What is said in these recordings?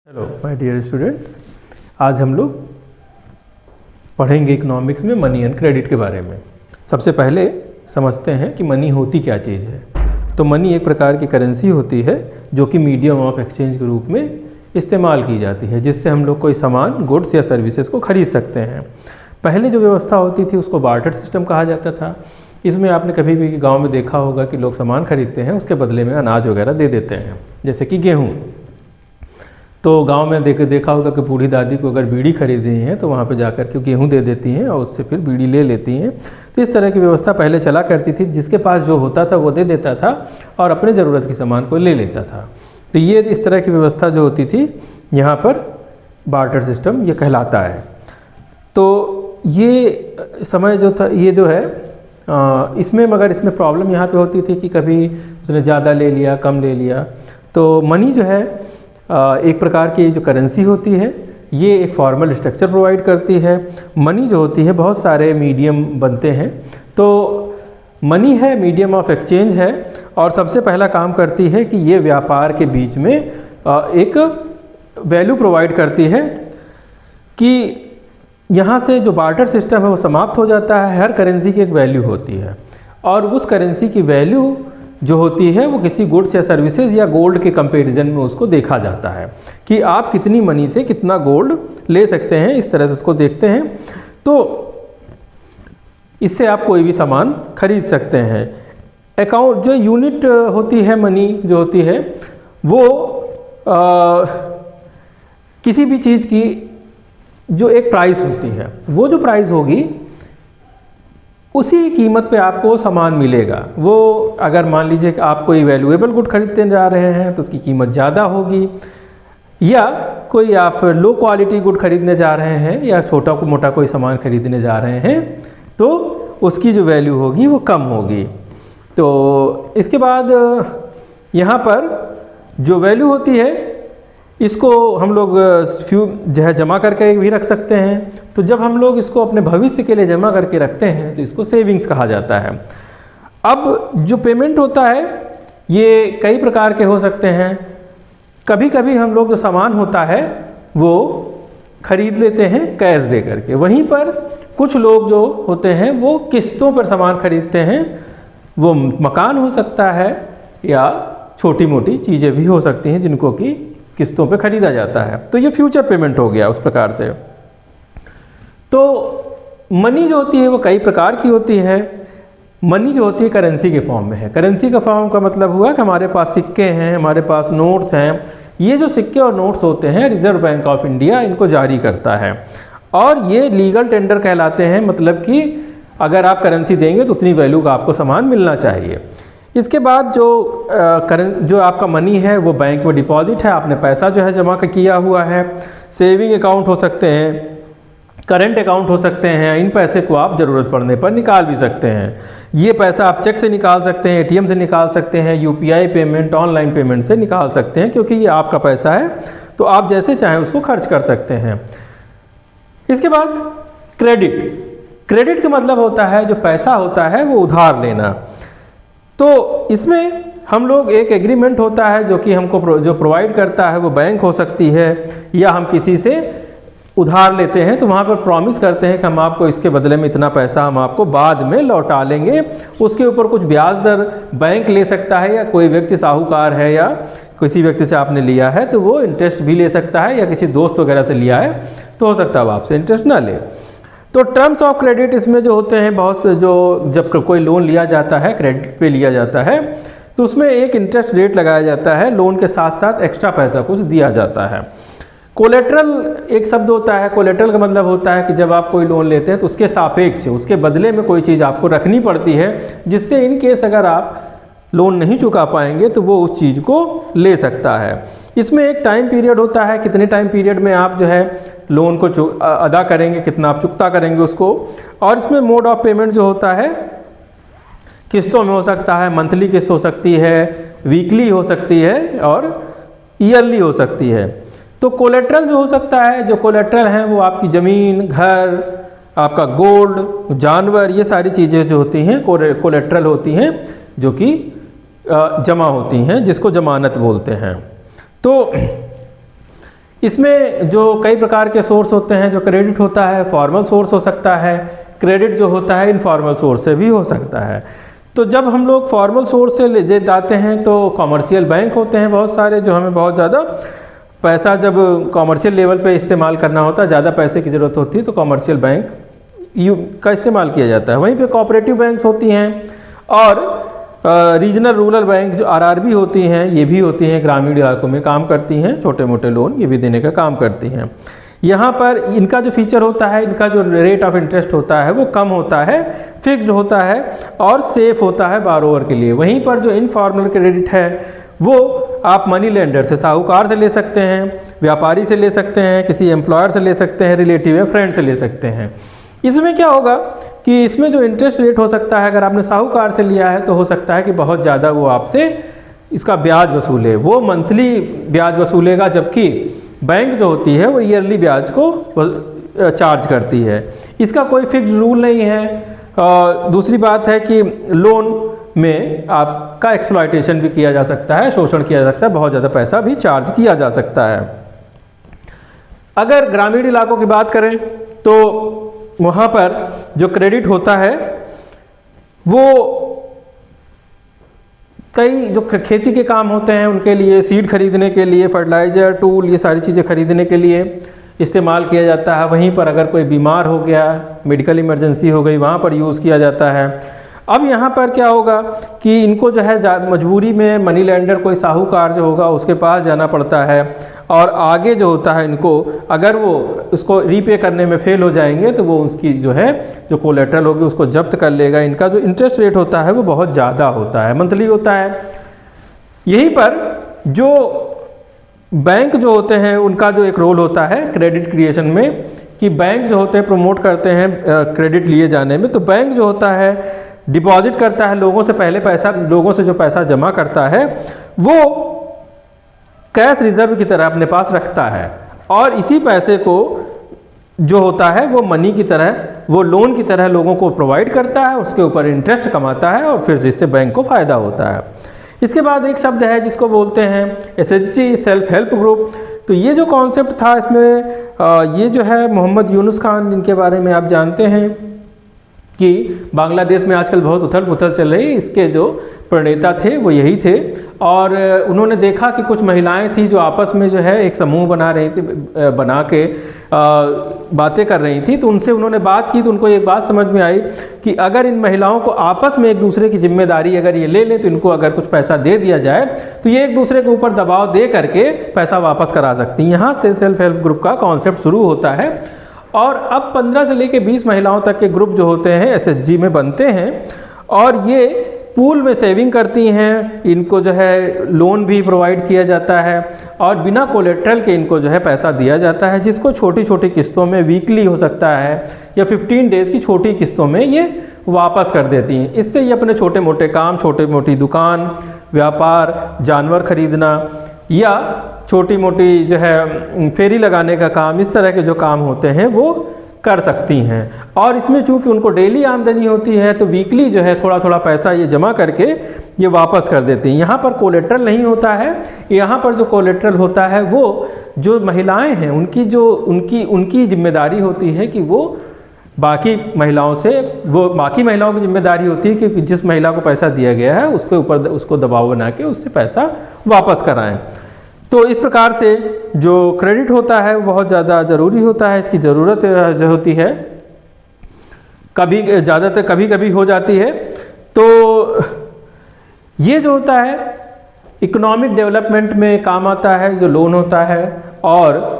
Hello my dear students, आज हम लोग पढ़ेंगे इकोनॉमिक्स में मनी एंड क्रेडिट के बारे में। सबसे पहले समझते हैं कि मनी होती क्या चीज़ है। तो मनी एक प्रकार की करेंसी होती है जो कि मीडियम ऑफ एक्सचेंज के रूप में इस्तेमाल की जाती है, जिससे हम लोग कोई सामान, गुड्स या सर्विसेज को खरीद सकते हैं। पहले जो व्यवस्था होती थी उसको बार्टर सिस्टम कहा जाता था। इसमें आपने कभी भी गाँव में देखा होगा कि लोग सामान खरीदते हैं, उसके बदले में अनाज वगैरह दे देते हैं, जैसे कि गेहूँ। तो गांव में देखा होगा कि बूढ़ी दादी को अगर बीड़ी खरीदनी है तो वहाँ पे जाकर के गेहूँ दे देती हैं और उससे फिर बीड़ी ले लेती हैं। तो इस तरह की व्यवस्था पहले चला करती थी, जिसके पास जो होता था वो दे देता था और अपने ज़रूरत की सामान को ले लेता था। तो ये इस तरह की व्यवस्था जो होती थी यहाँ पर बार्टर सिस्टम ये कहलाता है। तो ये समय जो था, ये जो है इसमें, मगर इसमें प्रॉब्लम यहाँ पे होती थी कि कभी उसने ज़्यादा ले लिया, कम ले लिया। तो मनी जो है एक प्रकार की जो करेंसी होती है, ये एक फॉर्मल स्ट्रक्चर प्रोवाइड करती है। मनी जो होती है बहुत सारे मीडियम बनते हैं। तो मनी है, मीडियम ऑफ एक्सचेंज है, और सबसे पहला काम करती है कि ये व्यापार के बीच में एक वैल्यू प्रोवाइड करती है कि यहाँ से जो बार्टर सिस्टम है वो समाप्त हो जाता है। हर करेंसी की एक वैल्यू होती है और उस करेंसी की वैल्यू जो होती है वो किसी गुड्स या सर्विसेज या गोल्ड के कंपैरिजन में उसको देखा जाता है कि आप कितनी मनी से कितना गोल्ड ले सकते हैं। इस तरह से उसको देखते हैं। तो इससे आप कोई भी सामान खरीद सकते हैं। अकाउंट जो यूनिट होती है, मनी जो होती है वो किसी भी चीज़ की जो एक प्राइस होती है, वो जो प्राइस होगी उसी कीमत पे आपको सामान मिलेगा। वो अगर मान लीजिए कि आप कोई वैल्यूएबल गुड खरीदते जा रहे हैं तो उसकी कीमत ज़्यादा होगी, या कोई आप लो क्वालिटी गुड खरीदने जा रहे हैं या छोटा मोटा कोई सामान खरीदने जा रहे हैं तो उसकी जो वैल्यू होगी वो कम होगी। तो इसके बाद यहाँ पर जो वैल्यू होती है इसको हम लोग जो है जमा करके भी रख सकते हैं। तो जब हम लोग इसको अपने भविष्य के लिए जमा करके रखते हैं तो इसको सेविंग्स कहा जाता है। अब जो पेमेंट होता है ये कई प्रकार के हो सकते हैं। कभी कभी हम लोग जो सामान होता है वो खरीद लेते हैं कैश दे करके। वहीं पर कुछ लोग जो होते हैं वो किस्तों पर सामान खरीदते हैं। वो मकान हो सकता है या छोटी मोटी चीज़ें भी हो सकती हैं जिनको कि किस्तों पे खरीदा जाता है। तो ये फ्यूचर पेमेंट हो गया उस प्रकार से। तो मनी जो होती है वो कई प्रकार की होती है। मनी जो होती है करेंसी के फॉर्म में है। करेंसी का फॉर्म का मतलब हुआ कि हमारे पास सिक्के हैं, हमारे पास नोट्स हैं। ये जो सिक्के और नोट्स होते हैं रिजर्व बैंक ऑफ इंडिया इनको जारी करता है और ये लीगल टेंडर कहलाते हैं। मतलब कि अगर आप करेंसी देंगे तो उतनी वैल्यू का आपको सामान मिलना चाहिए। इसके बाद जो आपका मनी है वो बैंक में डिपॉजिट है, आपने पैसा जो है जमा किया हुआ है। सेविंग अकाउंट हो सकते हैं, करंट अकाउंट हो सकते हैं। इन पैसे को आप ज़रूरत पड़ने पर निकाल भी सकते हैं। ये पैसा आप चेक से निकाल सकते हैं, एटीएम से निकाल सकते हैं, यूपीआई पेमेंट, ऑनलाइन पेमेंट से निकाल सकते हैं, क्योंकि ये आपका पैसा है तो आप जैसे चाहें उसको खर्च कर सकते हैं। इसके बाद क्रेडिट का मतलब होता है जो पैसा होता है वो उधार लेना। तो इसमें हम लोग एक एग्रीमेंट होता है जो कि हमको जो प्रोवाइड करता है वो बैंक हो सकती है या हम किसी से उधार लेते हैं तो वहाँ पर प्रॉमिस करते हैं कि हम आपको इसके बदले में इतना पैसा हम आपको बाद में लौटा लेंगे। उसके ऊपर कुछ ब्याज दर बैंक ले सकता है या कोई व्यक्ति साहूकार है या किसी व्यक्ति से आपने लिया है तो वो इंटरेस्ट भी ले सकता है, या किसी दोस्त वगैरह से लिया है तो हो सकता है वो आपसे इंटरेस्ट ना ले। तो टर्म्स ऑफ क्रेडिट इसमें जो होते हैं बहुत से, जो जब कोई लोन लिया जाता है, क्रेडिट पे लिया जाता है तो उसमें एक इंटरेस्ट रेट लगाया जाता है। लोन के साथ साथ एक्स्ट्रा पैसा कुछ दिया जाता है। कोलेट्रल एक शब्द होता है। कोलेट्रल का मतलब होता है कि जब आप कोई लोन लेते हैं तो उसके सापेक्ष, उसके बदले में कोई चीज़ आपको रखनी पड़ती है, जिससे इन केस अगर आप लोन नहीं चुका पाएंगे तो वो उस चीज़ को ले सकता है। इसमें एक टाइम पीरियड होता है, कितने टाइम पीरियड में आप जो है लोन को अदा करेंगे, कितना आप चुकता करेंगे उसको। और इसमें मोड ऑफ पेमेंट जो होता है किस्तों में हो सकता है, मंथली किस्त हो सकती है, वीकली हो सकती है और ईयरली हो सकती है। तो कोलेट्रल जो हो सकता है, जो कोलेट्रल हैं वो आपकी ज़मीन, घर, आपका गोल्ड, जानवर, ये सारी चीज़ें जो होती हैं कोलेट्रल होती हैं जो कि जमा होती हैं, जिसको जमानत बोलते हैं। तो इसमें जो कई प्रकार के सोर्स होते हैं, जो क्रेडिट होता है फॉर्मल सोर्स हो सकता है, क्रेडिट जो होता है इनफॉर्मल सोर्स से भी हो सकता है। तो जब हम लोग फॉर्मल सोर्स से ले जाते हैं तो कॉमर्शियल बैंक होते हैं बहुत सारे, जो हमें बहुत ज़्यादा पैसा जब कॉमर्शियल लेवल पे इस्तेमाल करना होता है, ज़्यादा पैसे की ज़रूरत होती है तो कॉमर्शियल बैंक का इस्तेमाल किया जाता है। वहीं पे कोऑपरेटिव बैंक्स होती हैं और रीजनल रूरल बैंक जो आरआरबी होती हैं, ये भी होती हैं, ग्रामीण इलाकों में काम करती हैं, छोटे मोटे लोन ये भी देने का काम करती हैं। यहाँ पर इनका जो फीचर होता है, इनका जो रेट ऑफ इंटरेस्ट होता है वो कम होता है, फिक्स्ड होता है और सेफ होता है बारोवर के लिए। वहीं पर जो इनफॉर्मल क्रेडिट है वो आप मनी लेंडर से, साहूकार से ले सकते हैं, व्यापारी से ले सकते हैं, किसी एम्प्लॉयर से ले सकते हैं, रिलेटिव या फ्रेंड से ले सकते हैं। इसमें क्या होगा कि इसमें जो इंटरेस्ट रेट हो सकता है, अगर आपने साहूकार से लिया है तो हो सकता है कि बहुत ज़्यादा वो आपसे इसका ब्याज वसूले, वो मंथली ब्याज वसूलेगा, जबकि बैंक जो होती है वो ईयरली ब्याज को चार्ज करती है। इसका कोई फिक्स रूल नहीं है। दूसरी बात है कि लोन में आपका एक्सप्लॉयटेशन भी किया जा सकता है, शोषण किया जा सकता है, बहुत ज़्यादा पैसा भी चार्ज किया जा सकता है। अगर ग्रामीण इलाकों की बात करें तो वहाँ पर जो क्रेडिट होता है वो कई जो खेती के काम होते हैं उनके लिए, सीड खरीदने के लिए, फर्टिलाइज़र, टूल, ये सारी चीज़ें खरीदने के लिए इस्तेमाल किया जाता है। वहीं पर अगर कोई बीमार हो गया, मेडिकल इमरजेंसी हो गई, वहाँ पर यूज़ किया जाता है। अब यहाँ पर क्या होगा कि इनको जो है मजबूरी में मनी लेंडर, कोई साहूकार जो होगा उसके पास जाना पड़ता है, और आगे जो होता है इनको अगर वो उसको रीपे करने में फेल हो जाएंगे तो वो उसकी जो है जो कोलेटरल होगी उसको जब्त कर लेगा। इनका जो इंटरेस्ट रेट होता है वो बहुत ज़्यादा होता है, मंथली होता है। यहीं पर जो बैंक जो होते हैं उनका जो एक रोल होता है क्रेडिट क्रिएशन में, कि बैंक जो होते हैं प्रमोट करते हैं क्रेडिट लिए जाने में। तो बैंक जो होता है डिपॉजिट करता है लोगों से, पहले पैसा, लोगों से जो पैसा जमा करता है वो कैश रिजर्व की तरह अपने पास रखता है, और इसी पैसे को जो होता है वो मनी की तरह, वो लोन की तरह लोगों को प्रोवाइड करता है, उसके ऊपर इंटरेस्ट कमाता है और फिर जिससे बैंक को फ़ायदा होता है। इसके बाद एक शब्द है जिसको बोलते हैं एसएचजी, सेल्फ हेल्प ग्रुप। तो ये जो कॉन्सेप्ट था इसमें ये जो है मोहम्मद यूनुस खान, जिनके बारे में आप जानते हैं कि बांग्लादेश में आजकल बहुत उथल पुथल चल रही है, इसके जो प्रणेता थे वो यही थे। और उन्होंने देखा कि कुछ महिलाएं थी जो आपस में जो है एक समूह बना रही थी, बना के बातें कर रही थी। तो उनसे उन्होंने बात की तो उनको एक बात समझ में आई कि अगर इन महिलाओं को आपस में एक दूसरे की जिम्मेदारी अगर ये ले लें, तो इनको अगर कुछ पैसा दे दिया जाए तो ये एक दूसरे के ऊपर दबाव दे करके पैसा वापस करा सकती हैं। यहाँ से सेल्फ हेल्प ग्रुप का कॉन्सेप्ट शुरू होता है, और अब 15 से लेकर 20 महिलाओं तक के ग्रुप जो होते हैं एसएचजी में बनते हैं, और ये पूल में सेविंग करती हैं। इनको जो है लोन भी प्रोवाइड किया जाता है और बिना कोलेट्रल के इनको जो है पैसा दिया जाता है, जिसको छोटी छोटी किस्तों में, वीकली हो सकता है या 15 डेज़ की छोटी किस्तों में ये वापस कर देती हैं। इससे ये अपने छोटे मोटे काम, छोटी मोटी दुकान, व्यापार, जानवर खरीदना या छोटी मोटी जो है फेरी लगाने का काम, इस तरह के जो काम होते हैं वो कर सकती हैं। और इसमें चूंकि उनको डेली आमदनी होती है तो वीकली जो है थोड़ा थोड़ा पैसा ये जमा करके ये वापस कर देती हैं। यहाँ पर कोलेट्रल नहीं होता है, यहाँ पर जो कोलेट्रल होता है वो जो महिलाएं हैं उनकी जो उनकी जिम्मेदारी होती है कि वो बाकी महिलाओं से, वो बाकी महिलाओं की जिम्मेदारी होती है कि जिस महिला को पैसा दिया गया है उसके ऊपर उसको दबाव बना के उससे पैसा वापस कराएं। तो इस प्रकार से जो क्रेडिट होता है वो बहुत ज़्यादा ज़रूरी होता है। इसकी ज़रूरत जो होती है कभी ज़्यादातर कभी कभी हो जाती है। तो ये जो होता है इकोनॉमिक डेवलपमेंट में काम आता है जो लोन होता है, और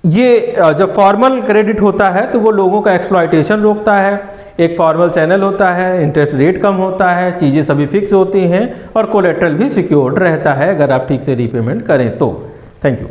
ये जब फॉर्मल क्रेडिट होता है तो वो लोगों का एक्सप्लॉयटेशन रोकता है। एक फॉर्मल चैनल होता है, इंटरेस्ट रेट कम होता है, चीज़ें सभी फिक्स होती हैं और कोलेट्रल भी सिक्योर्ड रहता है अगर आप ठीक से रीपेमेंट करें तो। Thank you.